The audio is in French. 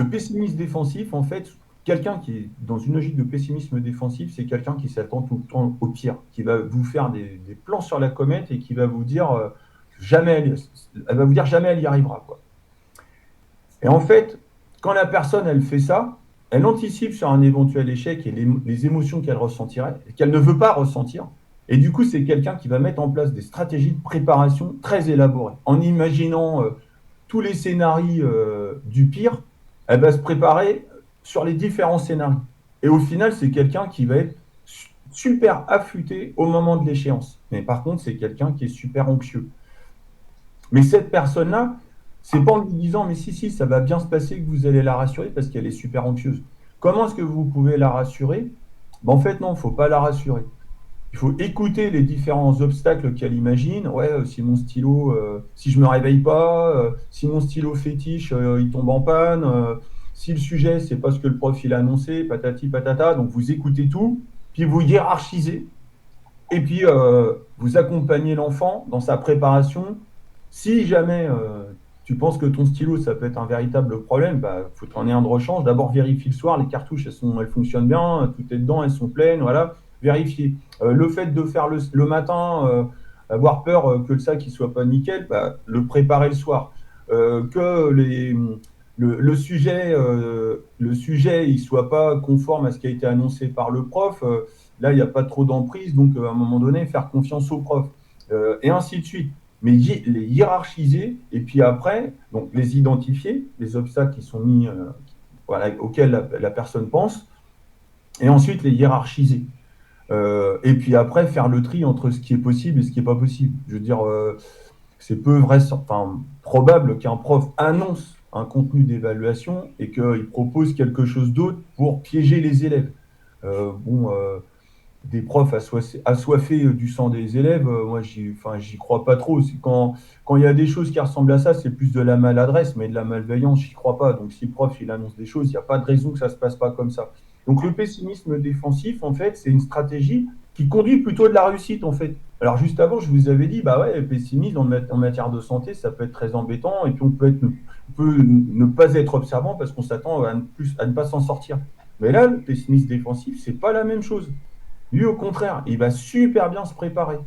Le pessimiste défensif, en fait, quelqu'un qui est dans une logique de pessimisme défensif, c'est quelqu'un qui s'attend tout le temps au pire, qui va vous faire des plans sur la comète et qui va vous dire jamais elle va vous dire jamais elle y arrivera, quoi. Et en fait, quand la personne elle fait ça, elle anticipe sur un éventuel échec et les émotions qu'elle ressentirait, qu'elle ne veut pas ressentir. Et du coup, c'est quelqu'un qui va mettre en place des stratégies de préparation très élaborées, en imaginant tous les scénarios du pire, elle va se préparer sur les différents scénarios. Et au final, c'est quelqu'un qui va être super affûté au moment de l'échéance. Mais par contre, c'est quelqu'un qui est super anxieux. Mais cette personne-là, c'est pas en lui disant, mais si, ça va bien se passer que vous allez la rassurer parce qu'elle est super anxieuse. Comment est-ce que vous pouvez la rassurer? Ben, en fait, non, il ne faut pas la rassurer. Il faut écouter les différents obstacles qu'elle imagine. Ouais, si mon stylo, si je me réveille pas, si mon stylo fétiche, il tombe en panne, si le sujet, c'est pas ce que le prof il a annoncé, patati patata. Donc vous écoutez tout, puis vous hiérarchisez, et puis vous accompagnez l'enfant dans sa préparation. Si jamais tu penses que ton stylo, ça peut être un véritable problème, bah, faut t'en aies un de rechange. D'abord, vérifie le soir, les cartouches, elles fonctionnent bien, tout est dedans, elles sont pleines, voilà. Vérifier. Le fait de faire le matin, avoir peur que le sac ne soit pas nickel, bah, le préparer le soir. Que le sujet il soit pas conforme à ce qui a été annoncé par le prof, là, il n'y a pas trop d'emprise, donc à un moment donné, faire confiance au prof, et ainsi de suite. Mais les hiérarchiser, et puis après, donc les identifier, les obstacles qui sont mis, voilà, auxquels la personne pense, et ensuite les hiérarchiser. Et puis après, faire le tri entre ce qui est possible et ce qui n'est pas possible. Je veux dire, c'est probable qu'un prof annonce un contenu d'évaluation et qu'il propose quelque chose d'autre pour piéger les élèves. Bon, des profs assoiffés du sang des élèves, moi, j'y crois pas trop. Quand il y a des choses qui ressemblent à ça, c'est plus de la maladresse, mais de la malveillance, j'y crois pas. Donc, si le prof, il annonce des choses, il n'y a pas de raison que ça se passe pas comme ça. Donc, le pessimisme défensif, en fait, c'est une stratégie qui conduit plutôt de la réussite, en fait. Alors, juste avant, je vous avais dit, bah ouais, le pessimisme en matière de santé, ça peut être très embêtant, et puis on peut ne pas être observant parce qu'on s'attend à ne pas s'en sortir. Mais là, le pessimisme défensif, c'est pas la même chose. Lui, au contraire, il va super bien se préparer.